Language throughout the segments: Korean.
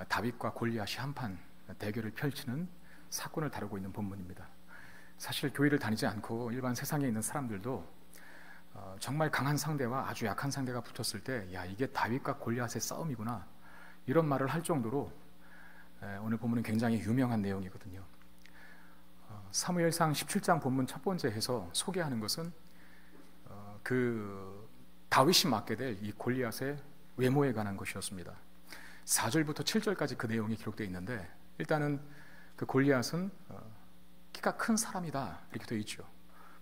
다윗과 골리앗이 한판 대결을 펼치는 사건을 다루고 있는 본문입니다. 사실 교회를 다니지 않고 일반 세상에 있는 사람들도 정말 강한 상대와 아주 약한 상대가 붙었을 때 야, 이게 다윗과 골리앗의 싸움이구나, 이런 말을 할 정도로 오늘 본문은 굉장히 유명한 내용이거든요. 사무엘상 17장 본문 첫 번째 해서 소개하는 것은 그 다윗이 맡게 될 이 골리앗의 외모에 관한 것이었습니다. 4절부터 7절까지 그 내용이 기록되어 있는데, 일단은 그 골리앗은 키가 큰 사람이다 이렇게 되어 있죠.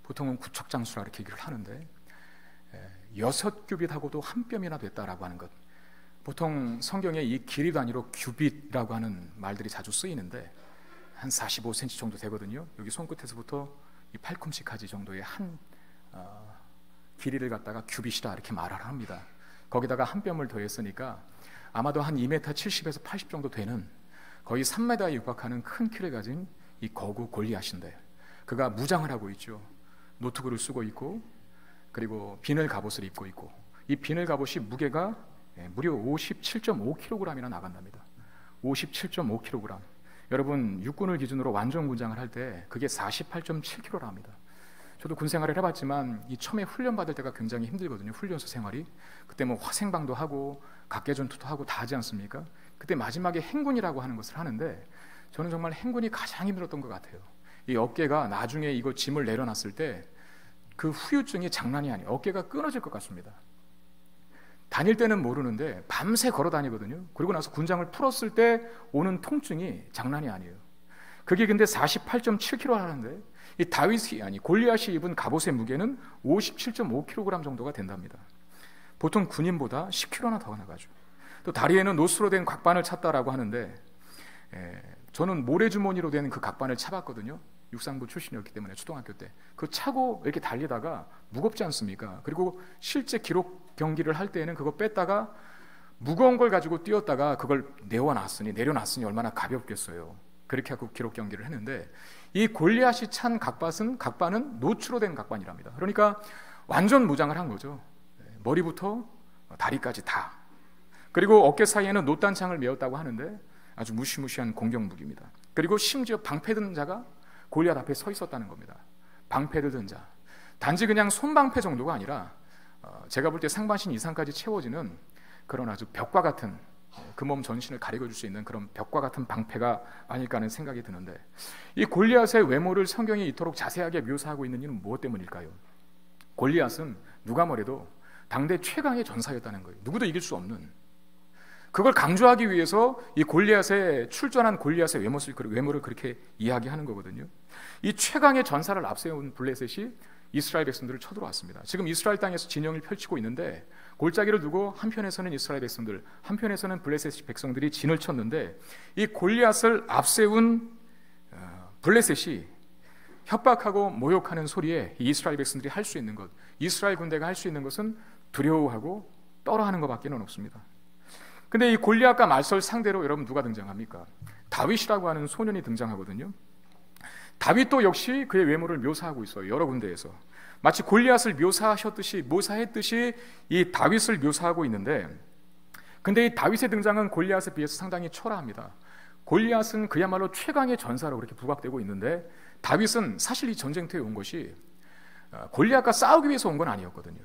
보통은 구척장수라 이렇게 얘기를 하는데 6규빗하고도 한 뼘이나 됐다라고 하는 것, 보통 성경에 이 길이 단위로 규빗이라고 하는 말들이 자주 쓰이는데 한 45cm 정도 되거든요. 여기 손끝에서부터 이 팔꿈치까지 정도의 한 길이를 갖다가 규빗이라 이렇게 말을 합니다. 거기다가 한 뼘을 더했으니까 아마도 한 2m 70에서 80 정도 되는 거의 3m에 육박하는 큰 키를 가진 이 거구 골리앗인데, 그가 무장을 하고 있죠. 노트구를 쓰고 있고, 그리고 비늘 갑옷을 입고 있고, 이 비늘 갑옷이 무게가 무려 57.5kg이나 나간답니다. 57.5kg. 여러분, 육군을 기준으로 완전 군장을 할 때 그게 48.7kg라 합니다. 저도 군 생활을 해봤지만 이 처음에 훈련 받을 때가 굉장히 힘들거든요. 훈련소 생활이. 그때 뭐 화생방도 하고 각개전투도 하고 다 하지 않습니까? 그때 마지막에 행군이라고 하는 것을 하는데 저는 정말 행군이 가장 힘들었던 것 같아요. 이 어깨가 나중에 이거 짐을 내려놨을 때 그 후유증이 장난이 아니에요. 어깨가 끊어질 것 같습니다. 다닐 때는 모르는데 밤새 걸어 다니거든요. 그리고 나서 군장을 풀었을 때 오는 통증이 장난이 아니에요. 그게 근데 48.7kg 하는데 이 다윗이, 아니 골리앗이 입은 갑옷의 무게는 57.5kg 정도가 된답니다. 보통 군인보다 10kg나 더 나가죠. 또 다리에는 노스로 된 각반을 찼다라고 하는데 저는 모래주머니로 된 그 각반을 차봤거든요. 육상부 출신이었기 때문에 초등학교 때 그 차고 이렇게 달리다가 무겁지 않습니까? 그리고 실제 기록 경기를 할 때에는 그거 뺐다가 무거운 걸 가지고 뛰었다가 그걸 내려놨으니 얼마나 가볍겠어요. 그렇게 하고 기록 경기를 했는데, 이 골리앗이 찬 각반은 노추로 된 각반이랍니다. 그러니까 완전 무장을 한 거죠. 머리부터 다리까지 다. 그리고 어깨 사이에는 놋단창을 메었다고 하는데 아주 무시무시한 공격 무기입니다. 그리고 심지어 방패든 자가 골리앗 앞에 서 있었다는 겁니다. 방패를 든 자. 단지 그냥 손방패 정도가 아니라 제가 볼 때 상반신 이상까지 채워지는 그런 아주 벽과 같은, 그 몸 전신을 가리고 줄 수 있는 그런 벽과 같은 방패가 아닐까 하는 생각이 드는데, 이 골리앗의 외모를 성경이 이토록 자세하게 묘사하고 있는 이유는 무엇 때문일까요? 골리앗은 누가 뭐래도 당대 최강의 전사였다는 거예요. 누구도 이길 수 없는. 그걸 강조하기 위해서 이 골리앗의 출전한 골리앗의 외모를 그렇게 이야기하는 거거든요. 이 최강의 전사를 앞세운 블레셋이 이스라엘 백성들을 쳐들어왔습니다. 지금 이스라엘 땅에서 진영을 펼치고 있는데 골짜기를 두고 한편에서는 이스라엘 백성들, 한편에서는 블레셋 백성들이 진을 쳤는데, 이 골리앗을 앞세운 블레셋이 협박하고 모욕하는 소리에 이스라엘 백성들이 할 수 있는 것, 이스라엘 군대가 할 수 있는 것은 두려워하고 떨어하는 것밖에는 없습니다. 근데 이 골리앗과 맞설 상대로 여러분 누가 등장합니까? 다윗이라고 하는 소년이 등장하거든요. 다윗도 역시 그의 외모를 묘사하고 있어요. 여러 군데에서 마치 골리앗을 묘사했듯이 이 다윗을 묘사하고 있는데, 근데 이 다윗의 등장은 골리앗에 비해서 상당히 초라합니다. 골리앗은 그야말로 최강의 전사로 그렇게 부각되고 있는데, 다윗은 사실 이 전쟁터에 온 것이 골리앗과 싸우기 위해서 온 건 아니었거든요.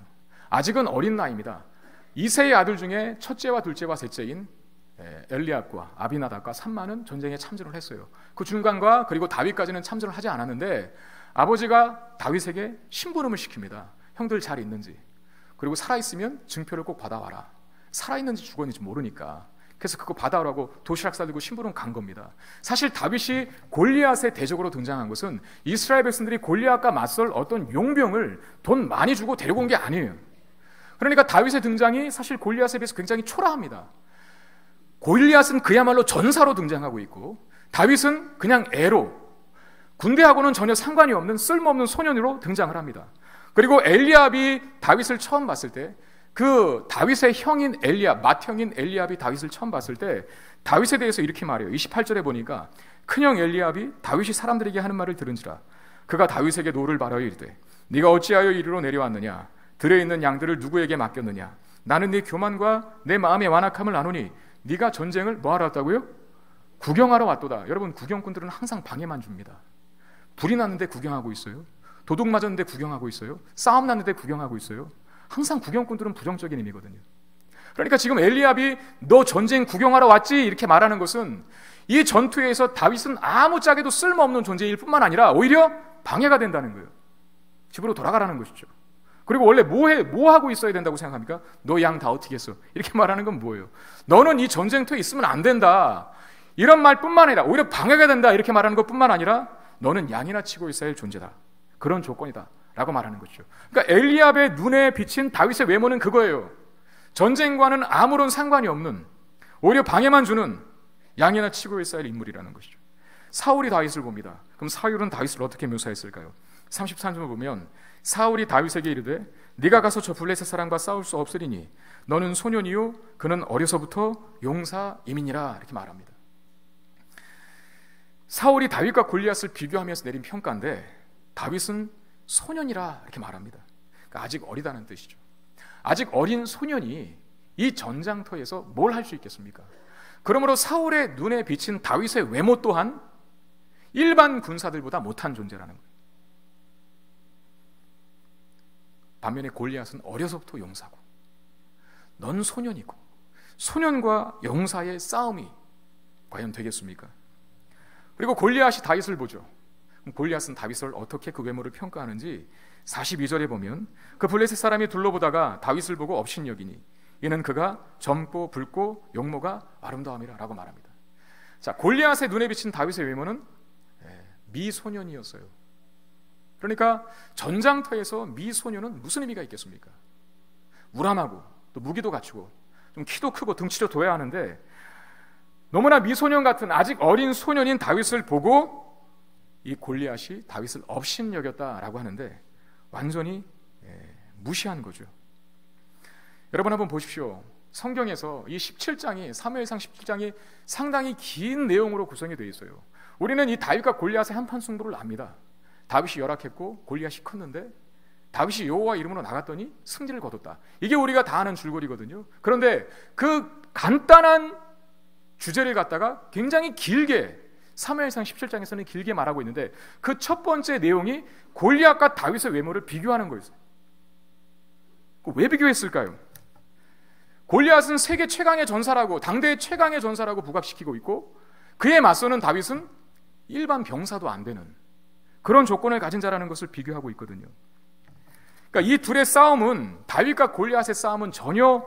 아직은 어린 나이입니다. 이세의 아들 중에 첫째와 둘째와 셋째인 엘리압과 아비나답과 삼마는 전쟁에 참전을 했어요. 그 중간과 그리고 다윗까지는 참전을 하지 않았는데, 아버지가 다윗에게 심부름을 시킵니다. 형들 잘 있는지, 그리고 살아있으면 증표를 꼭 받아와라. 살아있는지 죽었는지 모르니까. 그래서 그거 받아오라고 도시락 싸들고 심부름 간 겁니다. 사실 다윗이 골리앗의 대적으로 등장한 것은 이스라엘 백성들이 골리앗과 맞설 어떤 용병을 돈 많이 주고 데리고 온 게 아니에요. 그러니까 다윗의 등장이 사실 골리앗에 비해서 굉장히 초라합니다. 골리앗은 그야말로 전사로 등장하고 있고, 다윗은 그냥 애로, 군대하고는 전혀 상관이 없는 쓸모없는 소년으로 등장을 합니다. 그리고 엘리압이 다윗을 처음 봤을 때, 그 다윗의 형인 엘리압, 맏형인 엘리압이 다윗을 처음 봤을 때 다윗에 대해서 이렇게 말해요. 28절에 보니까 큰형 엘리압이 다윗이 사람들에게 하는 말을 들은지라 그가 다윗에게 노를 바라여 이르되 네가 어찌하여 이리로 내려왔느냐, 들에 있는 양들을 누구에게 맡겼느냐, 나는 네 교만과 내 마음의 완악함을 아노니 네가 전쟁을 뭐 하러 왔다고요? 구경하러 왔도다. 여러분, 구경꾼들은 항상 방해만 줍니다. 불이 났는데 구경하고 있어요. 도둑 맞았는데 구경하고 있어요. 싸움 났는데 구경하고 있어요. 항상 구경꾼들은 부정적인 의미거든요. 그러니까 지금 엘리압이 너 전쟁 구경하러 왔지? 이렇게 말하는 것은 이 전투에서 다윗은 아무짝에도 쓸모없는 존재일 뿐만 아니라 오히려 방해가 된다는 거예요. 집으로 돌아가라는 것이죠. 그리고 원래 뭐 하고 있어야 된다고 생각합니까? 너 양 다 어떻게 했어? 이렇게 말하는 건 뭐예요? 너는 이 전쟁터에 있으면 안 된다. 이런 말뿐만 아니라 오히려 방해가 된다. 이렇게 말하는 것뿐만 아니라 너는 양이나 치고 있어야 할 존재다. 그런 조건이다. 라고 말하는 거죠. 그러니까 엘리압의 눈에 비친 다윗의 외모는 그거예요. 전쟁과는 아무런 상관이 없는, 오히려 방해만 주는 양이나 치고 있어야 할 인물이라는 것이죠. 사울이 다윗을 봅니다. 그럼 사울은 다윗을 어떻게 묘사했을까요? 33절을 보면 사울이 다윗에게 이르되 네가 가서 저 블레셋 사람과 싸울 수 없으리니 너는 소년이요 그는 어려서부터 용사임이니라. 이렇게 말합니다. 사울이 다윗과 골리앗을 비교하면서 내린 평가인데 다윗은 소년이라 이렇게 말합니다. 그러니까 아직 어리다는 뜻이죠. 아직 어린 소년이 이 전장터에서 뭘 할 수 있겠습니까? 그러므로 사울의 눈에 비친 다윗의 외모 또한 일반 군사들보다 못한 존재라는 거예요. 반면에 골리앗은 어려서부터 용사고 넌 소년이고, 소년과 용사의 싸움이 과연 되겠습니까? 그리고 골리앗이 다윗을 보죠. 골리앗은 다윗을 어떻게 그 외모를 평가하는지 42절에 보면 그 블레셋 사람이 둘러보다가 다윗을 보고 업신여기니 이는 그가 젊고 붉고 용모가 아름다움이라 라고 말합니다. 자, 골리앗의 눈에 비친 다윗의 외모는 미소년이었어요. 그러니까 전장터에서 미소년은 무슨 의미가 있겠습니까? 우람하고 또 무기도 갖추고 좀 키도 크고 등치도 둬야 하는데 너무나 미소년 같은 아직 어린 소년인 다윗을 보고 이 골리앗이 다윗을 업신여겼다라고 하는데 완전히 무시한 거죠. 여러분 한번 보십시오. 성경에서 이 17장이 사무엘상 17장이 상당히 긴 내용으로 구성이 되어 있어요. 우리는 이 다윗과 골리앗의 한판 승부를 압니다. 다윗이 열악했고 골리앗이 컸는데 다윗이 여호와 이름으로 나갔더니 승리를 거뒀다. 이게 우리가 다 아는 줄거리거든요. 그런데 그 간단한 주제를 갖다가 굉장히 길게 사무엘상 17장에서는 길게 말하고 있는데 그 첫 번째 내용이 골리앗과 다윗의 외모를 비교하는 거였어요. 왜 비교했을까요? 골리앗은 세계 최강의 전사라고, 당대의 최강의 전사라고 부각시키고 있고 그에 맞서는 다윗은 일반 병사도 안 되는 그런 조건을 가진 자라는 것을 비교하고 있거든요. 그러니까 이 둘의 싸움은, 다윗과 골리앗의 싸움은 전혀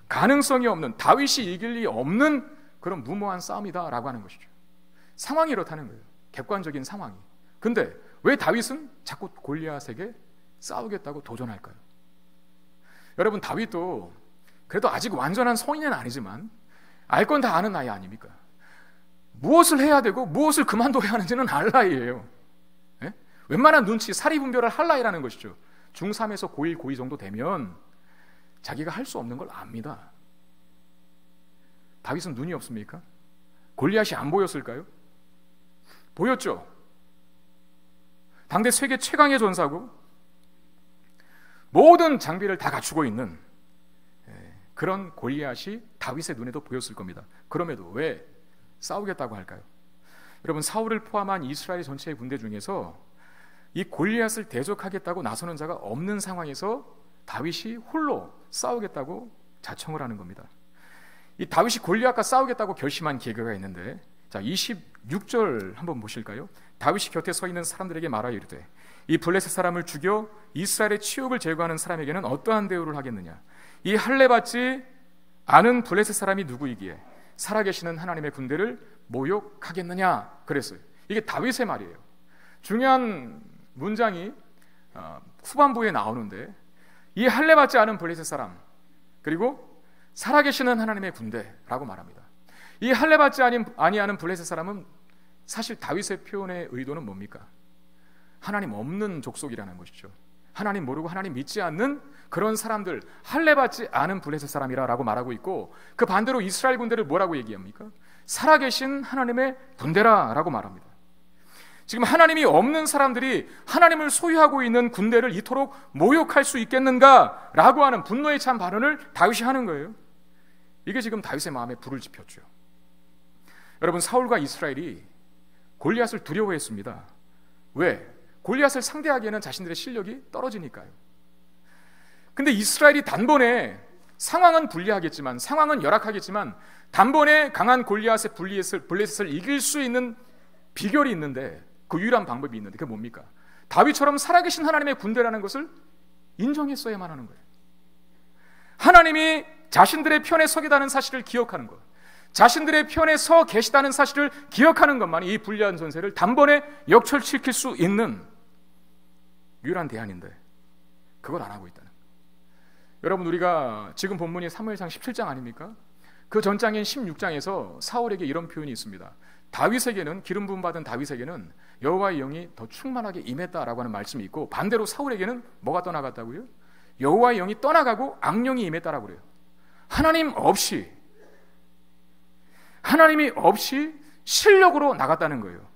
가능성이 없는, 다윗이 이길 리 없는 그런 무모한 싸움이다라고 하는 것이죠. 상황이 이렇다는 거예요. 객관적인 상황이. 근데 왜 다윗은 자꾸 골리앗에게 싸우겠다고 도전할까요? 여러분, 다윗도 그래도 아직 완전한 성인은 아니지만 알 건 다 아는 나이 아닙니까? 무엇을 해야 되고 무엇을 그만둬야 하는지는 알 나이예요. 예? 웬만한 눈치, 사리분별을 할 나이라는 것이죠. 중3에서 고1, 고2 정도 되면 자기가 할 수 없는 걸 압니다. 다윗은 눈이 없습니까? 골리앗이 안 보였을까요? 보였죠. 당대 세계 최강의 전사고 모든 장비를 다 갖추고 있는 그런 골리앗이 다윗의 눈에도 보였을 겁니다. 그럼에도 왜 싸우겠다고 할까요? 여러분, 사울을 포함한 이스라엘 전체의 군대 중에서 이 골리앗을 대적하겠다고 나서는 자가 없는 상황에서 다윗이 홀로 싸우겠다고 자청을 하는 겁니다. 이 다윗이 골리앗과 싸우겠다고 결심한 계기가 있는데, 자, 26절 한번 보실까요? 다윗이 곁에 서 있는 사람들에게 말하여 이르되 이 블레셋 사람을 죽여 이스라엘의 치욕을 제거하는 사람에게는 어떠한 대우를 하겠느냐? 이 할례 받지 않은 블레셋 사람이 누구이기에 살아계시는 하나님의 군대를 모욕하겠느냐? 그랬어요. 이게 다윗의 말이에요. 중요한 문장이 후반부에 나오는데 이 할례 받지 않은 블레셋 사람, 그리고 살아계시는 하나님의 군대라고 말합니다. 이 할례 받지 아니하는 블레셋 사람은 사실 다윗의 표현의 의도는 뭡니까? 하나님 없는 족속이라는 것이죠. 하나님 모르고 하나님 믿지 않는 그런 사람들, 할례 받지 않은 블레셋 사람이라고 말하고 있고, 그 반대로 이스라엘 군대를 뭐라고 얘기합니까? 살아계신 하나님의 군대라고 말합니다. 지금 하나님이 없는 사람들이 하나님을 소유하고 있는 군대를 이토록 모욕할 수 있겠는가라고 하는 분노에 찬 발언을 다윗이 하는 거예요. 이게 지금 다윗의 마음에 불을 지폈죠. 여러분, 사울과 이스라엘이 골리앗을 두려워했습니다. 왜? 골리앗을 상대하기에는 자신들의 실력이 떨어지니까요. 근데 이스라엘이 단번에, 상황은 불리하겠지만, 상황은 열악하겠지만 단번에 강한 골리앗의 블레셋을 이길 수 있는 비결이 있는데, 그 유일한 방법이 있는데, 그게 뭡니까? 다윗처럼 살아계신 하나님의 군대라는 것을 인정했어야만 하는 거예요. 하나님이 자신들의 편에 서겠다는 사실을 기억하는 것, 자신들의 편에 서 계시다는 사실을 기억하는 것만이 이 불리한 전세를 단번에 역철시킬 수 있는 유일한 대안인데, 그걸 안 하고 있다는 거예요. 여러분, 우리가 지금 본문이 사무엘상 17장 아닙니까? 그 전장인 16장에서 사울에게 이런 표현이 있습니다. 다윗에게는, 기름 부음 받은 다윗에게는 여호와의 영이 더 충만하게 임했다라고 하는 말씀이 있고, 반대로 사울에게는 뭐가 떠나갔다고요? 여호와의 영이 떠나가고 악령이 임했다라고 그래요. 하나님이 없이 실력으로 나갔다는 거예요.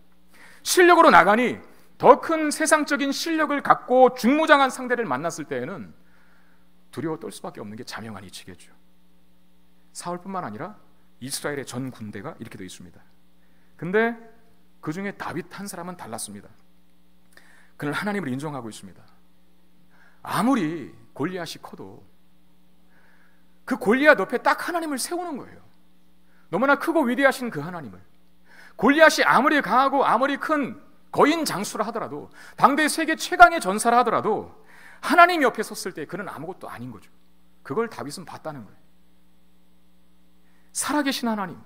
실력으로 나가니 더 큰 세상적인 실력을 갖고 중무장한 상대를 만났을 때에는 두려워 떨 수밖에 없는 게 자명한 이치겠죠. 사울뿐만 아니라 이스라엘의 전 군대가 이렇게 되어 있습니다. 근데 그 중에 다윗 한 사람은 달랐습니다. 그는 하나님을 인정하고 있습니다. 아무리 골리앗이 커도 그 골리앗 옆에 딱 하나님을 세우는 거예요. 너무나 크고 위대하신 그 하나님을. 골리앗이 아무리 강하고 아무리 큰 거인 장수라 하더라도, 당대 세계 최강의 전사라 하더라도 하나님 옆에 섰을 때 그는 아무것도 아닌 거죠. 그걸 다윗은 봤다는 거예요. 살아계신 하나님,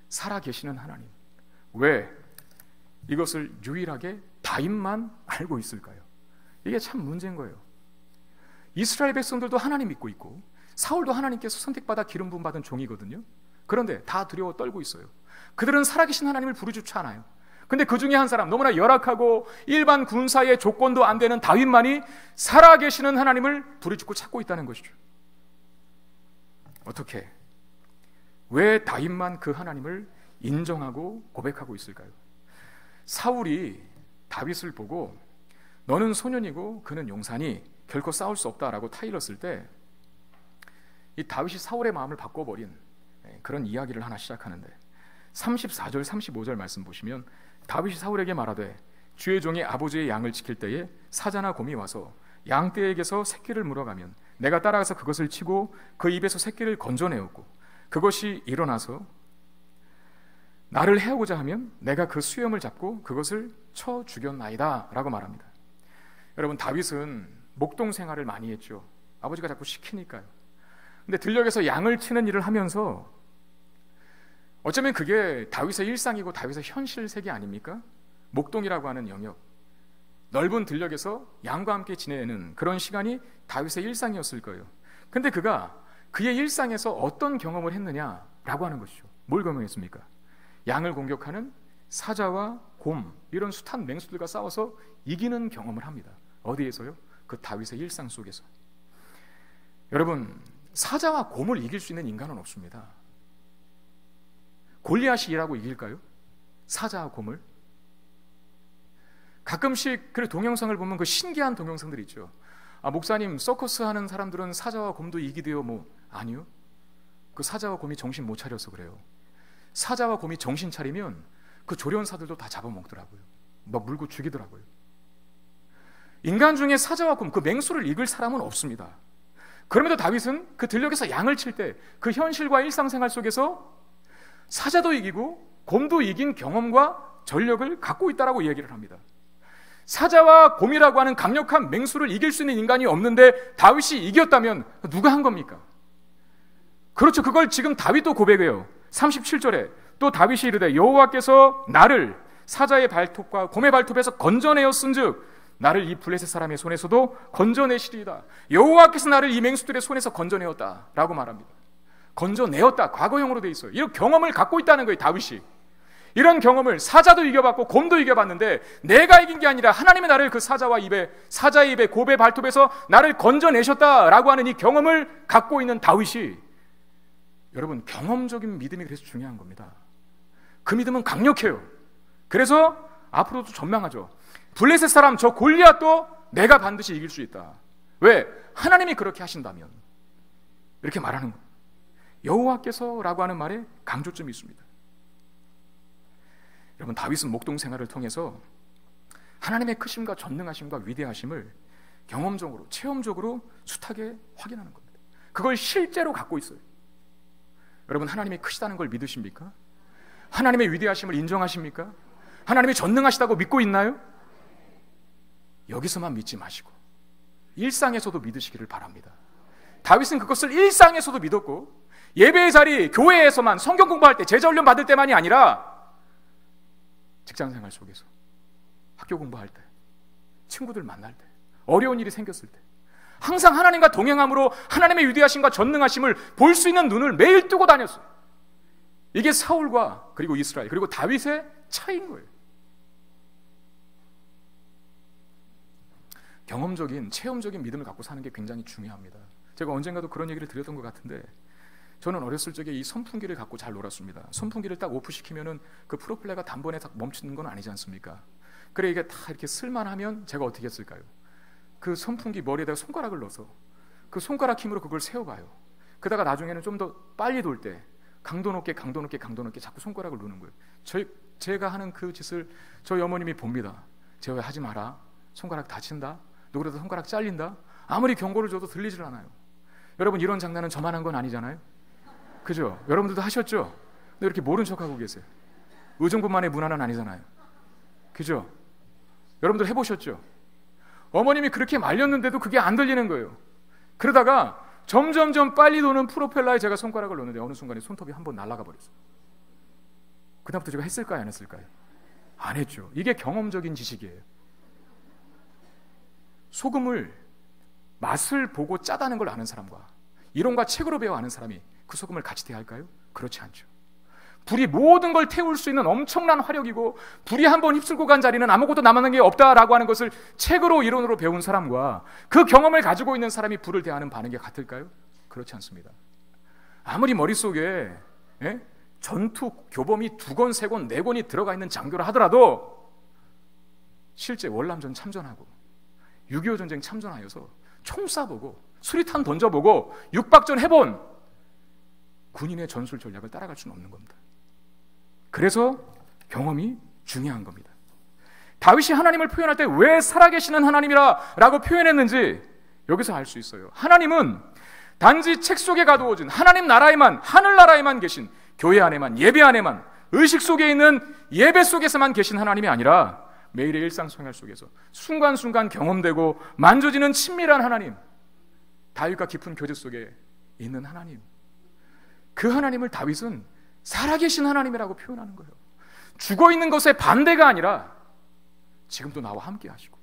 살아계시는 하나님. 왜 이것을 유일하게 다윗만 알고 있을까요? 이게 참 문제인 거예요. 이스라엘 백성들도 하나님 믿고 있고, 사울도 하나님께서 선택받아 기름 부음 받은 종이거든요. 그런데 다 두려워 떨고 있어요. 그들은 살아계신 하나님을 부르짖지 않아요. 근데 그 중에 한 사람, 너무나 열악하고 일반 군사의 조건도 안 되는 다윗만이 살아계시는 하나님을 부르짖고 찾고 있다는 것이죠. 어떻게? 왜 다윗만 그 하나님을 인정하고 고백하고 있을까요? 사울이 다윗을 보고 너는 소년이고 그는 용사니 결코 싸울 수 없다라고 타일렀을 때, 이 다윗이 사울의 마음을 바꿔버린 그런 이야기를 하나 시작하는데, 34절 35절 말씀 보시면 다윗이 사울에게 말하되 주의 종이 아버지의 양을 지킬 때에 사자나 곰이 와서 양떼에게서 새끼를 물어가면 내가 따라가서 그것을 치고 그 입에서 새끼를 건져내었고, 그것이 일어나서 나를 해오고자 하면 내가 그 수염을 잡고 그것을 쳐 죽였나이다 라고 말합니다. 여러분, 다윗은 목동 생활을 많이 했죠. 아버지가 자꾸 시키니까요. 근데 들녘에서 양을 치는 일을 하면서 어쩌면 그게 다윗의 일상이고 다윗의 현실 세계 아닙니까? 목동이라고 하는 영역, 넓은 들녘에서 양과 함께 지내는 그런 시간이 다윗의 일상이었을 거예요. 근데 그가 그의 일상에서 어떤 경험을 했느냐라고 하는 것이죠. 뭘 경험했습니까? 양을 공격하는 사자와 곰, 이런 숱한 맹수들과 싸워서 이기는 경험을 합니다. 어디에서요? 그 다윗의 일상 속에서. 여러분, 사자와 곰을 이길 수 있는 인간은 없습니다. 골리앗이 일하고 이길까요? 사자와 곰을? 가끔씩 그 동영상을 보면 그 신기한 동영상들이 있죠. 목사님, 서커스 하는 사람들은 사자와 곰도 이기대요. 아니요. 그 사자와 곰이 정신 못 차려서 그래요. 사자와 곰이 정신 차리면 그 조련사들도 다 잡아먹더라고요. 막 물고 죽이더라고요. 인간 중에 사자와 곰, 그 맹수를 이길 사람은 없습니다. 그럼에도 다윗은 그 들녘에서 양을 칠 때 그 현실과 일상생활 속에서 사자도 이기고 곰도 이긴 경험과 전력을 갖고 있다라고 이야기를 합니다. 사자와 곰이라고 하는 강력한 맹수를 이길 수 있는 인간이 없는데 다윗이 이겼다면 누가 한 겁니까? 그렇죠. 그걸 지금 다윗도 고백해요. 37절에 또 다윗이 이르되 여호와께서 나를 사자의 발톱과 곰의 발톱에서 건져내었은즉 나를 이 블레셋 사람의 손에서도 건져내시리이다. 여호와께서 나를 이 맹수들의 손에서 건져내었다라고 말합니다. 건져내었다, 과거형으로 돼 있어요. 이런 경험을 갖고 있다는 거예요, 다윗이. 이런 경험을, 사자도 이겨봤고 곰도 이겨봤는데 내가 이긴 게 아니라 하나님이 나를 그 사자의 입에 곰의 발톱에서 나를 건져내셨다라고 하는 이 경험을 갖고 있는 다윗이, 여러분, 경험적인 믿음이 그래서 중요한 겁니다. 그 믿음은 강력해요. 그래서 앞으로도 전망하죠. 블레셋 사람 저 골리앗도 내가 반드시 이길 수 있다. 왜? 하나님이 그렇게 하신다면. 이렇게 말하는 거예요. 여호와께서라고 하는 말에 강조점이 있습니다. 여러분, 다윗은 목동 생활을 통해서 하나님의 크심과 전능하심과 위대하심을 경험적으로, 체험적으로 숱하게 확인하는 겁니다. 그걸 실제로 갖고 있어요. 여러분, 하나님이 크시다는 걸 믿으십니까? 하나님의 위대하심을 인정하십니까? 하나님이 전능하시다고 믿고 있나요? 여기서만 믿지 마시고 일상에서도 믿으시기를 바랍니다. 다윗은 그것을 일상에서도 믿었고, 예배의 자리, 교회에서만, 성경 공부할 때, 제자훈련 받을 때만이 아니라 직장생활 속에서, 학교 공부할 때, 친구들 만날 때, 어려운 일이 생겼을 때 항상 하나님과 동행함으로 하나님의 위대하심과 전능하심을 볼 수 있는 눈을 매일 뜨고 다녔어요. 이게 사울과 그리고 이스라엘 그리고 다윗의 차이인 거예요. 경험적인, 체험적인 믿음을 갖고 사는 게 굉장히 중요합니다. 제가 언젠가도 그런 얘기를 드렸던 것 같은데, 저는 어렸을 적에 이 선풍기를 갖고 잘 놀았습니다. 선풍기를 딱 오프시키면은 그 프로펠러가 단번에 딱 멈추는 건 아니지 않습니까? 그래, 이게 다 이렇게 쓸만하면 제가 어떻게 했을까요? 그 선풍기 머리에다가 손가락을 넣어서 그 손가락 힘으로 그걸 세워봐요. 그러다가 나중에는 좀 더 빨리 돌 때 강도 높게 자꾸 손가락을 누는 거예요. 제가 하는 그 짓을 저희 어머님이 봅니다. 재호야, 하지 마라. 손가락 다친다. 누구라도 손가락 잘린다. 아무리 경고를 줘도 들리질 않아요. 여러분, 이런 장난은 저만 한 건 아니잖아요. 그죠? 여러분들도 하셨죠? 근데 이렇게 모른 척하고 계세요. 의정부만의 문화는 아니잖아요. 그죠? 여러분들 해보셨죠? 어머님이 그렇게 말렸는데도 그게 안 들리는 거예요. 그러다가 점점점 빨리 도는 프로펠러에 제가 손가락을 넣는데 어느 순간에 손톱이 한번 날아가 버렸어요. 그다음부터 제가 했을까요, 안 했을까요? 안 했죠. 이게 경험적인 지식이에요. 소금을 맛을 보고 짜다는 걸 아는 사람과 이론과 책으로 배워 아는 사람이 그 소금을 같이 대할까요? 그렇지 않죠. 불이 모든 걸 태울 수 있는 엄청난 화력이고, 불이 한번 휩쓸고 간 자리는 아무것도 남는 게 없다라고 하는 것을 책으로, 이론으로 배운 사람과 그 경험을 가지고 있는 사람이 불을 대하는 반응이 같을까요? 그렇지 않습니다. 아무리 머릿속에 전투 교범이 2권, 3권, 4권이 들어가 있는 장교라 하더라도 실제 월남전 참전하고 6.25 전쟁 참전하여서 총 쏴보고 수리탄 던져보고 육박전 해본 군인의 전술 전략을 따라갈 수는 없는 겁니다. 그래서 경험이 중요한 겁니다. 다윗이 하나님을 표현할 때 왜 살아계시는 하나님이라 라고 표현했는지 여기서 알 수 있어요. 하나님은 단지 책 속에 가두어진 하나님 나라에만, 하늘나라에만 계신, 교회 안에만, 예배 안에만, 의식 속에 있는 예배 속에서만 계신 하나님이 아니라 매일의 일상생활 속에서 순간순간 경험되고 만져지는 친밀한 하나님, 다윗과 깊은 교제 속에 있는 하나님, 그 하나님을 다윗은 살아계신 하나님이라고 표현하는 거예요. 죽어있는 것의 반대가 아니라 지금도 나와 함께 하시고,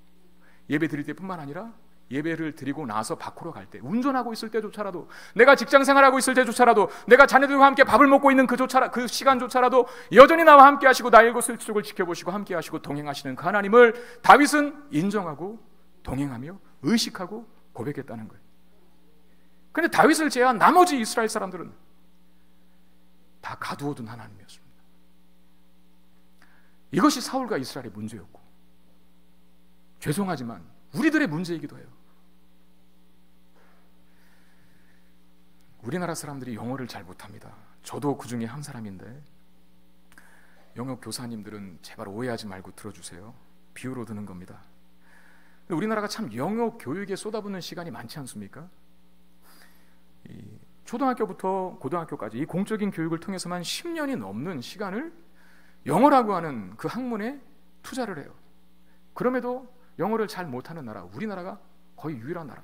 예배 드릴 때뿐만 아니라 예배를 드리고 나서 밖으로 갈 때, 운전하고 있을 때조차라도, 내가 직장생활하고 있을 때조차라도, 내가 자녀들과 함께 밥을 먹고 있는 그 시간조차라도 여전히 나와 함께 하시고 나의 일거수일투족을 지켜보시고 함께 하시고 동행하시는 그 하나님을 다윗은 인정하고 동행하며 의식하고 고백했다는 거예요. 그런데 다윗을 제외한 나머지 이스라엘 사람들은 다 가두어둔 하나님이었습니다. 이것이 사울과 이스라엘의 문제였고, 죄송하지만 우리들의 문제이기도 해요. 우리나라 사람들이 영어를 잘 못합니다. 저도 그 중에 한 사람인데, 영어 교사님들은 제발 오해하지 말고 들어주세요. 비유로 드는 겁니다. 우리나라가 참 영어 교육에 쏟아붓는 시간이 많지 않습니까? 초등학교부터 고등학교까지 이 공적인 교육을 통해서만 10년이 넘는 시간을 영어라고 하는 그 학문에 투자를 해요. 그럼에도 영어를 잘 못하는 나라, 우리나라가 거의 유일한 나라.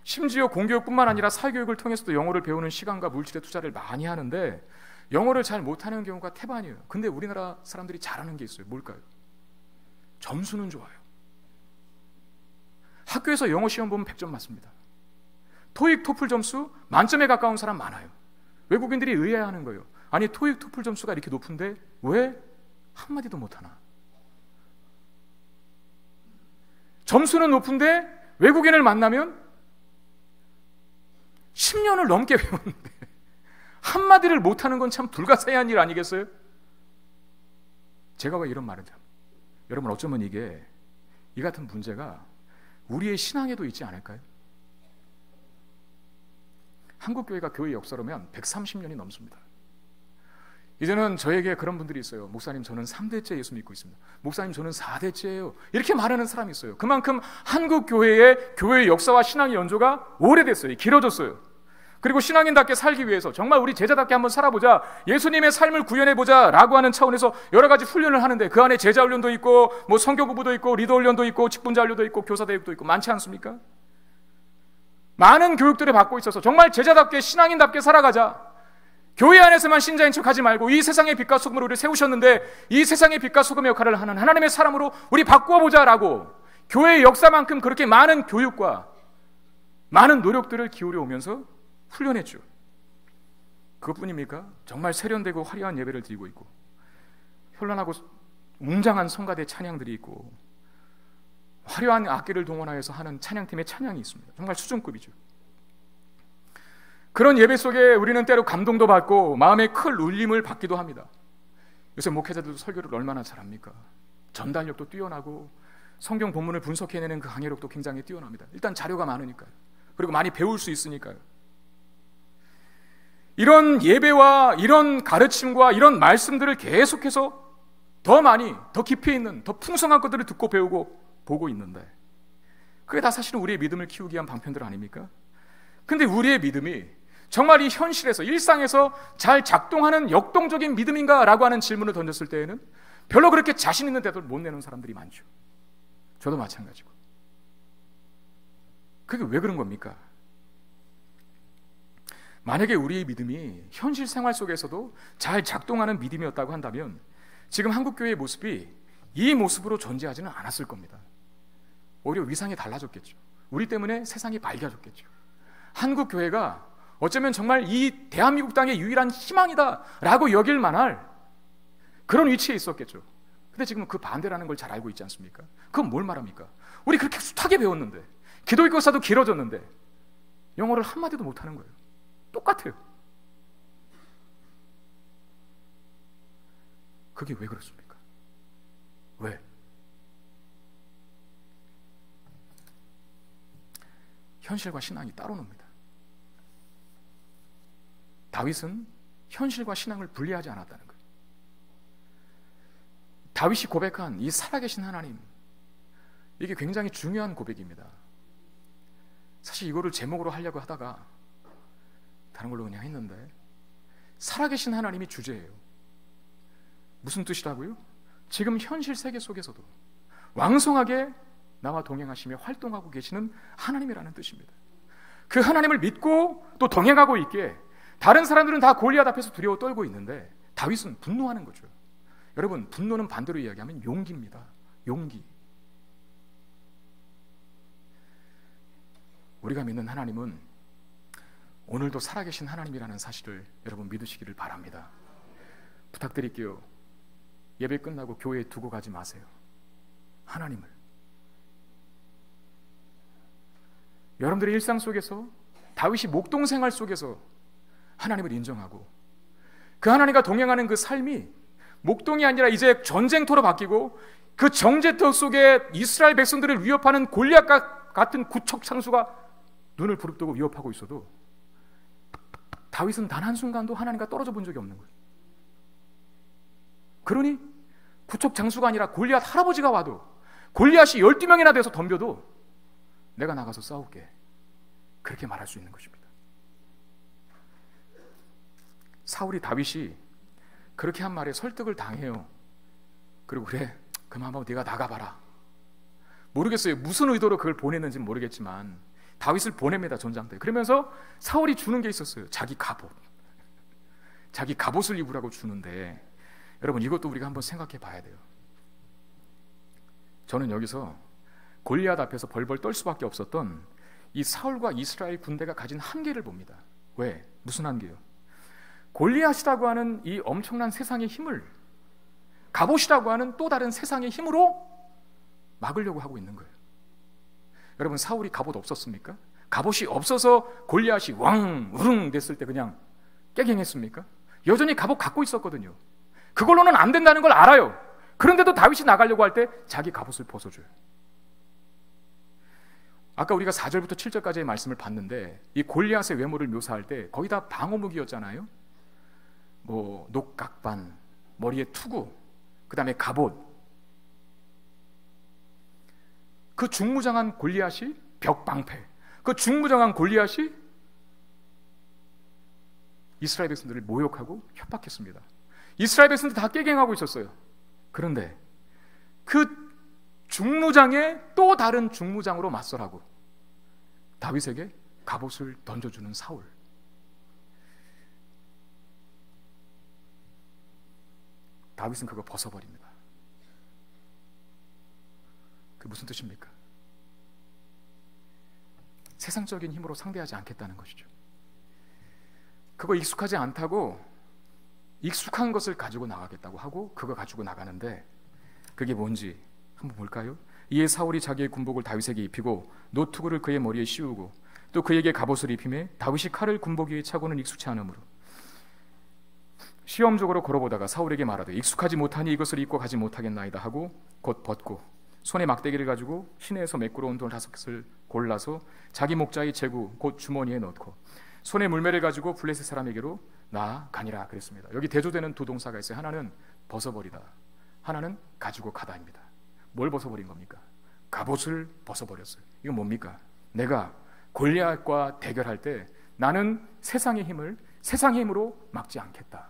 심지어 공교육뿐만 아니라 사교육을 통해서도 영어를 배우는 시간과 물질의 투자를 많이 하는데 영어를 잘 못하는 경우가 태반이에요. 근데 우리나라 사람들이 잘하는 게 있어요. 뭘까요? 점수는 좋아요. 학교에서 영어 시험 보면 100점 맞습니다. 토익, 토플 점수 만점에 가까운 사람 많아요. 외국인들이 의아해하는 거예요. 아니, 토익, 토플 점수가 이렇게 높은데 왜 한마디도 못하나? 점수는 높은데 외국인을 만나면 10년을 넘게 배웠는데 한마디를 못하는 건 참 불가사의한 일 아니겠어요? 제가 왜 이런 말을 해요? 여러분, 어쩌면 이게 이 같은 문제가 우리의 신앙에도 있지 않을까요? 한국 교회가 교회 역사로면 130년이 넘습니다. 이제는 저에게 그런 분들이 있어요. 목사님, 저는 3대째 예수 믿고 있습니다. 목사님, 저는 4대째예요. 이렇게 말하는 사람이 있어요. 그만큼 한국 교회의 교회의 역사와 신앙의 연조가 오래됐어요. 길어졌어요. 그리고 신앙인답게 살기 위해서 정말 우리 제자답게 한번 살아보자, 예수님의 삶을 구현해보자 라고 하는 차원에서 여러 가지 훈련을 하는데, 그 안에 제자 훈련도 있고 뭐 성교 공부도 있고 리더 훈련도 있고 직분자 훈련도 있고 교사 대육도 있고 많지 않습니까? 많은 교육들을 받고 있어서 정말 제자답게 신앙인답게 살아가자. 교회 안에서만 신자인 척하지 말고 이 세상의 빛과 소금으로 우리를 세우셨는데 이 세상의 빛과 소금의 역할을 하는 하나님의 사람으로 우리 바꾸어보자라고 교회의 역사만큼 그렇게 많은 교육과 많은 노력들을 기울여 오면서 훈련했죠. 그것뿐입니까? 정말 세련되고 화려한 예배를 드리고 있고 현란하고 웅장한 성가대 찬양들이 있고 화려한 악기를 동원하여서 하는 찬양팀의 찬양이 있습니다. 정말 수준급이죠. 그런 예배 속에 우리는 때로 감동도 받고 마음의 큰 울림을 받기도 합니다. 요새 목회자들도 설교를 얼마나 잘합니까? 전달력도 뛰어나고 성경 본문을 분석해내는 그 강의력도 굉장히 뛰어납니다. 일단 자료가 많으니까요. 그리고 많이 배울 수 있으니까요. 이런 예배와 이런 가르침과 이런 말씀들을 계속해서 더 많이, 더 깊이 있는, 더 풍성한 것들을 듣고 배우고 보고 있는데, 그게 다 사실은 우리의 믿음을 키우기 위한 방편들 아닙니까? 근데 우리의 믿음이 정말 이 현실에서, 일상에서 잘 작동하는 역동적인 믿음인가? 라고 하는 질문을 던졌을 때에는 별로 그렇게 자신 있는 대답을 못 내는 사람들이 많죠. 저도 마찬가지고. 그게 왜 그런 겁니까? 만약에 우리의 믿음이 현실 생활 속에서도 잘 작동하는 믿음이었다고 한다면 지금 한국교회의 모습이 이 모습으로 존재하지는 않았을 겁니다. 오히려 위상이 달라졌겠죠. 우리 때문에 세상이 밝아졌겠죠. 한국교회가 어쩌면 정말 이 대한민국 땅의 유일한 희망이다 라고 여길 만할 그런 위치에 있었겠죠. 근데 지금 그 반대라는 걸 잘 알고 있지 않습니까? 그건 뭘 말합니까? 우리 그렇게 숱하게 배웠는데, 기독교 역사도 길어졌는데 영어를 한마디도 못하는 거예요. 똑같아요. 그게 왜 그렇습니까? 왜? 현실과 신앙이 따로 놉니다. 다윗은 현실과 신앙을 분리하지 않았다는 거예요. 다윗이 고백한 이 살아계신 하나님, 이게 굉장히 중요한 고백입니다. 사실 이거를 제목으로 하려고 하다가 다른 걸로 그냥 했는데, 살아계신 하나님이 주제예요. 무슨 뜻이라고요? 지금 현실 세계 속에서도 왕성하게 나와 동행하시며 활동하고 계시는 하나님이라는 뜻입니다. 그 하나님을 믿고 또 동행하고 있기에 다른 사람들은 다 골리앗 앞에서 두려워 떨고 있는데 다윗은 분노하는 거죠. 여러분, 분노는 반대로 이야기하면 용기입니다. 용기. 우리가 믿는 하나님은 오늘도 살아계신 하나님이라는 사실을 여러분 믿으시기를 바랍니다. 부탁드릴게요. 예배 끝나고 교회에 두고 가지 마세요. 하나님을. 여러분들의 일상 속에서, 다윗이 목동 생활 속에서 하나님을 인정하고 그 하나님과 동행하는 그 삶이 목동이 아니라 이제 전쟁터로 바뀌고 그 정제터 속에 이스라엘 백성들을 위협하는 골리앗 같은 구척 창수가 눈을 부릅뜨고 위협하고 있어도 다윗은 단 한순간도 하나님과 떨어져 본 적이 없는 거예요. 그러니 구척 장수가 아니라 골리앗 할아버지가 와도, 골리앗이 12명이나 돼서 덤벼도 내가 나가서 싸울게, 그렇게 말할 수 있는 것입니다. 사울이 다윗이 그렇게 한 말에 설득을 당해요. 그리고 그래, 그만 한번 네가 나가봐라. 모르겠어요. 무슨 의도로 그걸 보냈는지는 모르겠지만 다윗을 보냅니다, 전장터에. 그러면서 사울이 주는 게 있었어요. 자기 갑옷. 자기 갑옷을 입으라고 주는데, 여러분 이것도 우리가 한번 생각해 봐야 돼요. 저는 여기서 골리앗 앞에서 벌벌 떨 수밖에 없었던 이 사울과 이스라엘 군대가 가진 한계를 봅니다. 왜? 무슨 한계요? 골리앗이라고 하는 이 엄청난 세상의 힘을 갑옷이라고 하는 또 다른 세상의 힘으로 막으려고 하고 있는 거예요. 여러분, 사울이 갑옷 없었습니까? 갑옷이 없어서 골리앗이 왕 우릉 됐을 때 그냥 깨갱했습니까? 여전히 갑옷 갖고 있었거든요. 그걸로는 안 된다는 걸 알아요. 그런데도 다윗이 나가려고 할 때 자기 갑옷을 벗어줘요. 아까 우리가 4절부터 7절까지의 말씀을 봤는데 이 골리앗의 외모를 묘사할 때 거의 다 방어무기였잖아요. 뭐 녹각반, 머리에 투구, 그 다음에 갑옷. 그 중무장한 골리앗이 벽방패, 그 중무장한 골리앗이 이스라엘 백성들을 모욕하고 협박했습니다. 이스라엘 백성들 다 깨갱하고 있었어요. 그런데 그 중무장에 또 다른 중무장으로 맞서라고 다윗에게 갑옷을 던져주는 사울. 다윗은 그거 벗어버립니다. 그게 무슨 뜻입니까? 세상적인 힘으로 상대하지 않겠다는 것이죠. 그거 익숙하지 않다고 익숙한 것을 가지고 나가겠다고 하고 그거 가지고 나가는데 그게 뭔지 한번 볼까요? 이에 사울이 자기의 군복을 다윗에게 입히고 노투구를 그의 머리에 씌우고 또 그에게 갑옷을 입히매 다윗이 칼을 군복 위에 차고는 익숙치 않으므로 시험적으로 걸어보다가 사울에게 말하되 익숙하지 못하니 이것을 입고 가지 못하겠나이다 하고 곧 벗고 손에 막대기를 가지고 시내에서 매꾸러운 돌 5개 골라서 자기 목자의 제구 곧 주머니에 넣고 손에 물매를 가지고 블레셋 사람에게로 나아가니라 그랬습니다. 여기 대조되는 두 동사가 있어요. 하나는 벗어버리다, 하나는 가지고 가다입니다. 뭘 벗어버린 겁니까? 갑옷을 벗어버렸어요. 이건 뭡니까? 내가 골리앗과 대결할 때 나는 세상의 힘으로 막지 않겠다.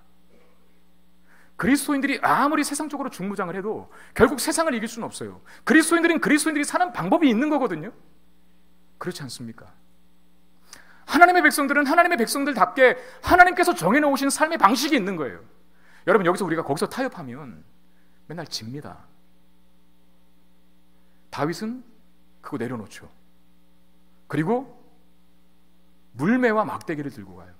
그리스도인들이 아무리 세상적으로 중무장을 해도 결국 세상을 이길 수는 없어요. 그리스도인들이 사는 방법이 있는 거거든요. 그렇지 않습니까? 하나님의 백성들은 하나님의 백성들답게 하나님께서 정해놓으신 삶의 방식이 있는 거예요. 여러분, 여기서 우리가 거기서 타협하면 맨날 집니다. 다윗은 그거 내려놓죠. 그리고 물매와 막대기를 들고 가요.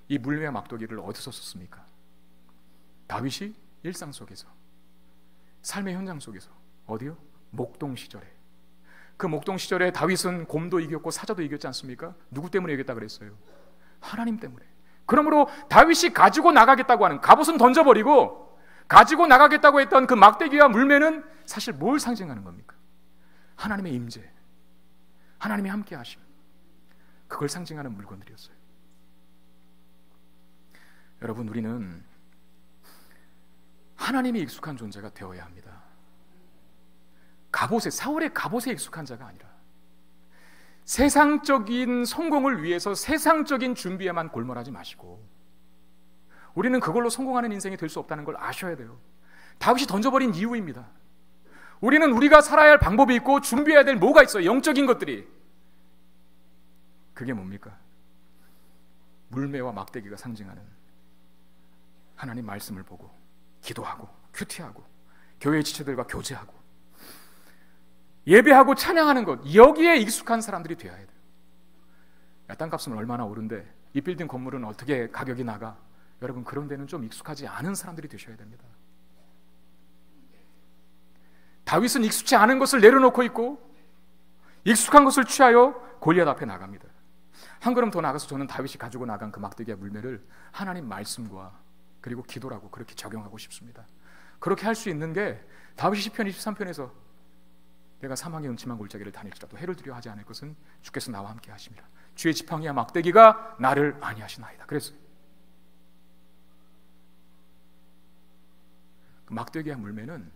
이 물매와 막대기를 어디서 썼습니까? 다윗이 일상 속에서, 삶의 현장 속에서. 어디요? 목동 시절에. 그 목동 시절에 다윗은 곰도 이겼고 사자도 이겼지 않습니까? 누구 때문에 이겼다 그랬어요? 하나님 때문에. 그러므로 다윗이 가지고 나가겠다고 하는 갑옷은 던져버리고 가지고 나가겠다고 했던 그 막대기와 물매는 사실 뭘 상징하는 겁니까? 하나님의 임재, 하나님의 함께 하심, 그걸 상징하는 물건들이었어요. 여러분, 우리는 하나님이 익숙한 존재가 되어야 합니다. 사울의 갑옷에 익숙한 자가 아니라 세상적인 성공을 위해서 세상적인 준비에만 골몰하지 마시고 우리는 그걸로 성공하는 인생이 될 수 없다는 걸 아셔야 돼요. 다윗이 던져버린 이유입니다. 우리는 우리가 살아야 할 방법이 있고 준비해야 될 뭐가 있어요. 영적인 것들이. 그게 뭡니까? 물매와 막대기가 상징하는 하나님 말씀을 보고 기도하고 큐티하고 교회 지체들과 교제하고 예배하고 찬양하는 것, 여기에 익숙한 사람들이 되어야 돼요. 야, 땅값은 얼마나 오른데 이 빌딩 건물은 어떻게 가격이 나가? 여러분, 그런 데는 좀 익숙하지 않은 사람들이 되셔야 됩니다. 다윗은 익숙치 않은 것을 내려놓고 있고 익숙한 것을 취하여 골리앗 앞에 나갑니다. 한 걸음 더 나가서 저는 다윗이 가지고 나간 그 막대기와 물매를 하나님 말씀과 그리고 기도라고 그렇게 적용하고 싶습니다. 그렇게 할 수 있는 게 다윗이 시편 23편에서 내가 사망의 음침한 골짜기를 다닐지라도 해를 두려 하지 않을 것은 주께서 나와 함께 하심이라. 주의 지팡이와 막대기가 나를 안위하시나이다. 그랬어요. 그 막대기와 물매는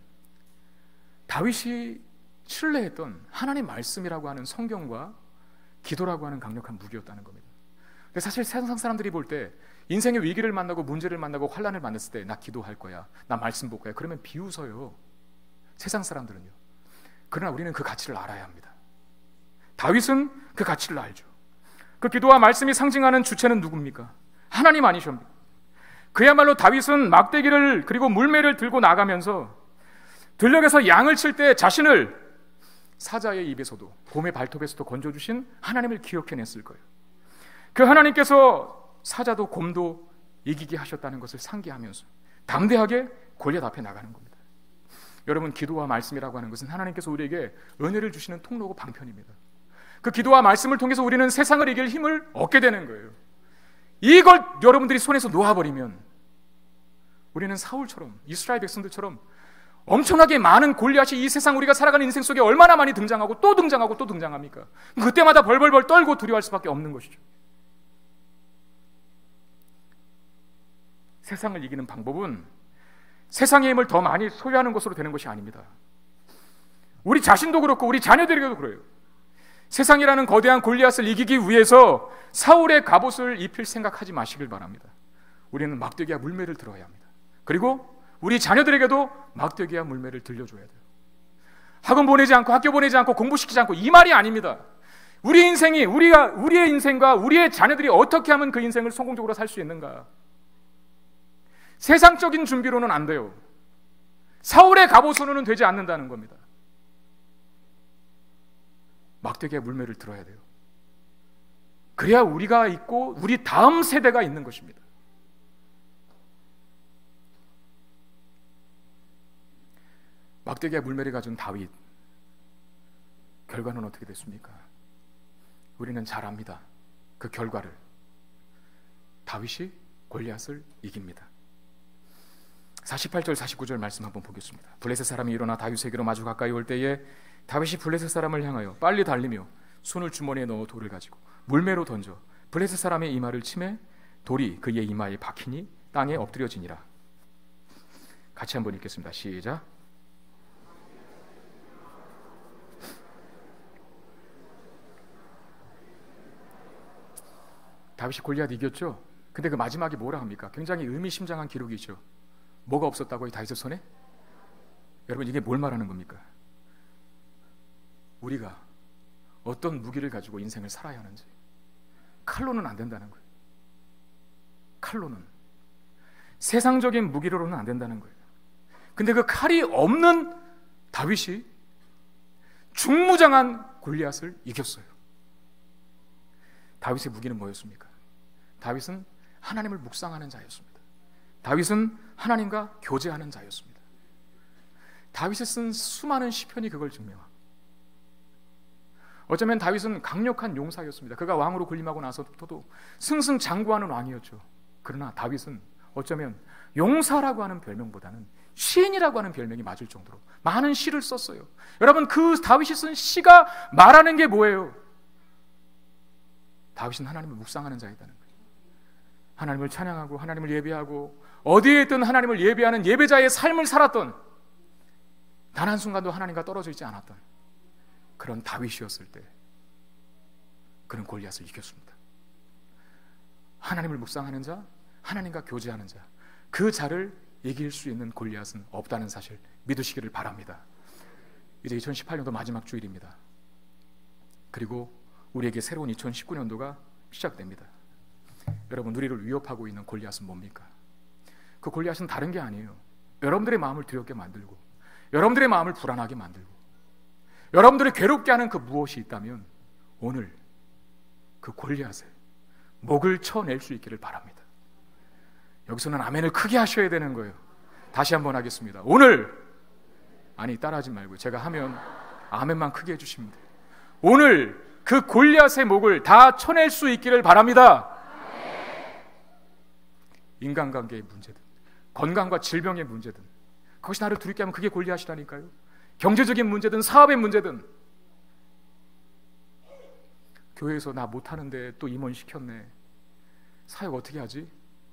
다윗이 신뢰했던 하나님 말씀이라고 하는 성경과 기도라고 하는 강력한 무기였다는 겁니다. 근데 사실 세상 사람들이 볼 때 인생의 위기를 만나고 문제를 만나고 환난을 만났을 때 나 기도할 거야, 나 말씀 볼 거야, 그러면 비웃어요. 세상 사람들은요. 그러나 우리는 그 가치를 알아야 합니다. 다윗은 그 가치를 알죠. 그 기도와 말씀이 상징하는 주체는 누굽니까? 하나님 아니십니까? 그야말로 다윗은 막대기를 그리고 물매를 들고 나가면서 들녘에서 양을 칠 때 자신을 사자의 입에서도 곰의 발톱에서도 건져주신 하나님을 기억해냈을 거예요. 그 하나님께서 사자도 곰도 이기게 하셨다는 것을 상기하면서 담대하게 골리앗 앞에 나가는 겁니다. 여러분, 기도와 말씀이라고 하는 것은 하나님께서 우리에게 은혜를 주시는 통로고 방편입니다. 그 기도와 말씀을 통해서 우리는 세상을 이길 힘을 얻게 되는 거예요. 이걸 여러분들이 손에서 놓아버리면 우리는 사울처럼, 이스라엘 백성들처럼 엄청나게 많은 골리앗이 이 세상 우리가 살아가는 인생 속에 얼마나 많이 등장하고 또 등장하고 또 등장합니까? 그때마다 벌벌벌 떨고 두려워할 수밖에 없는 것이죠. 세상을 이기는 방법은 세상의 힘을 더 많이 소유하는 것으로 되는 것이 아닙니다. 우리 자신도 그렇고 우리 자녀들에게도 그래요. 세상이라는 거대한 골리앗을 이기기 위해서 사울의 갑옷을 입힐 생각하지 마시길 바랍니다. 우리는 막대기와 물매를 들어야 합니다. 그리고 우리 자녀들에게도 막대기와 물매를 들려줘야 돼요. 학원 보내지 않고 학교 보내지 않고 공부시키지 않고 이 말이 아닙니다. 우리 인생이 우리의 인생과 우리의 자녀들이 어떻게 하면 그 인생을 성공적으로 살 수 있는가? 세상적인 준비로는 안 돼요. 사울의 갑옷으로는 되지 않는다는 겁니다. 막대기의 물매를 들어야 돼요. 그래야 우리가 있고 우리 다음 세대가 있는 것입니다. 막대기의 물매를 가진 다윗, 결과는 어떻게 됐습니까? 우리는 잘 압니다. 그 결과를. 다윗이 골리앗을 이깁니다. 48절 49절 말씀 한번 보겠습니다. 블레셋 사람이 일어나 다윗에게로 마주 가까이 올 때에 다윗이 블레셋 사람을 향하여 빨리 달리며 손을 주머니에 넣어 돌을 가지고 물매로 던져 블레셋 사람의 이마를 치매 돌이 그의 이마에 박히니 땅에 엎드려지니라. 같이 한번 읽겠습니다. 시작. 다윗이 골리앗 이겼죠? 근데 그 마지막이 뭐라 합니까? 굉장히 의미심장한 기록이죠. 뭐가 없었다고요? 다윗의 손에? 여러분, 이게 뭘 말하는 겁니까? 우리가 어떤 무기를 가지고 인생을 살아야 하는지. 칼로는 안 된다는 거예요. 칼로는. 세상적인 무기로는 안 된다는 거예요. 근데 그 칼이 없는 다윗이 중무장한 골리앗을 이겼어요. 다윗의 무기는 뭐였습니까? 다윗은 하나님을 묵상하는 자였습니다. 다윗은 하나님과 교제하는 자였습니다. 다윗이 쓴 수많은 시편이 그걸 증명합니다. 어쩌면 다윗은 강력한 용사였습니다. 그가 왕으로 군림하고 나서도 승승장구하는 왕이었죠. 그러나 다윗은 어쩌면 용사라고 하는 별명보다는 시인이라고 하는 별명이 맞을 정도로 많은 시를 썼어요. 여러분, 그 다윗이 쓴 시가 말하는 게 뭐예요? 다윗은 하나님을 묵상하는 자이다는 거예요. 하나님을 찬양하고 하나님을 예배하고 어디에 있든 하나님을 예배하는 예배자의 삶을 살았던, 단 한순간도 하나님과 떨어져 있지 않았던 그런 다윗이었을 때 그는 골리앗을 이겼습니다. 하나님을 묵상하는 자, 하나님과 교제하는 자, 그 자를 이길 수 있는 골리앗은 없다는 사실 믿으시기를 바랍니다. 이제 2018년도 마지막 주일입니다. 그리고 우리에게 새로운 2019년도가 시작됩니다. 여러분, 우리를 위협하고 있는 골리앗은 뭡니까? 그 골리앗은 다른 게 아니에요. 여러분들의 마음을 두렵게 만들고, 여러분들의 마음을 불안하게 만들고, 여러분들이 괴롭게 하는 그 무엇이 있다면 오늘 그 골리앗에 목을 쳐낼 수 있기를 바랍니다. 여기서는 아멘을 크게 하셔야 되는 거예요. 다시 한번 하겠습니다. 오늘, 아니 따라하지 말고 제가 하면 아멘만 크게 해주시면 돼요. 오늘 그 골리앗의 목을 다 쳐낼 수 있기를 바랍니다. 인간관계의 문제든 건강과 질병의 문제든 그것이 나를 두렵게 하면 그게 골리앗이라니까요. 경제적인 문제든 사업의 문제든, 교회에서 나 못하는데 또 임원 시켰네, 사역 어떻게 하지?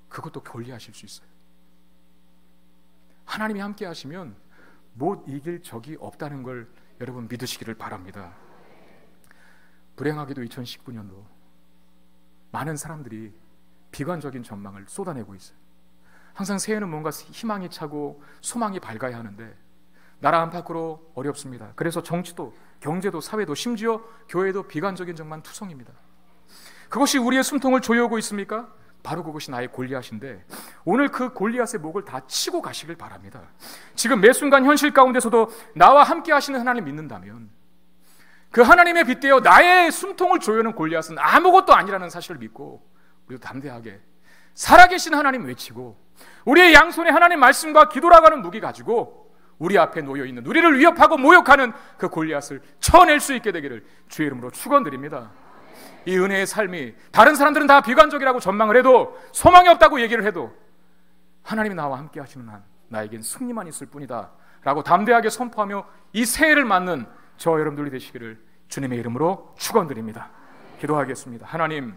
그것도 골리앗일 수 있어요. 하나님이 함께 하시면 못 이길 적이 없다는 걸 여러분 믿으시기를 바랍니다. 불행하게도 2019년도 많은 사람들이 비관적인 전망을 쏟아내고 있어요. 항상 새해는 뭔가 희망이 차고 소망이 밝아야 하는데 나라 안팎으로 어렵습니다. 그래서 정치도 경제도 사회도 심지어 교회도 비관적인 전망 투성입니다. 그것이 우리의 숨통을 조여오고 있습니까? 바로 그것이 나의 골리앗인데 오늘 그 골리앗의 목을 다 치고 가시길 바랍니다. 지금 매 순간 현실 가운데서도 나와 함께 하시는 하나님 믿는다면 그 하나님의 빗대어 나의 숨통을 조여오는 골리앗은 아무것도 아니라는 사실을 믿고 우리도 담대하게 살아계신 하나님 외치고 우리의 양손에 하나님 말씀과 기도라고 하는 무기 가지고 우리 앞에 놓여있는 우리를 위협하고 모욕하는 그 골리앗을 쳐낼 수 있게 되기를 주의 이름으로 축원드립니다. 이 은혜의 삶이 다른 사람들은 다 비관적이라고 전망을 해도 소망이 없다고 얘기를 해도 하나님이 나와 함께 하시는 한 나에겐 승리만 있을 뿐이다 라고 담대하게 선포하며 이 새해를 맞는 저와 여러분들이 되시기를 주님의 이름으로 축원드립니다. 기도하겠습니다. 하나님,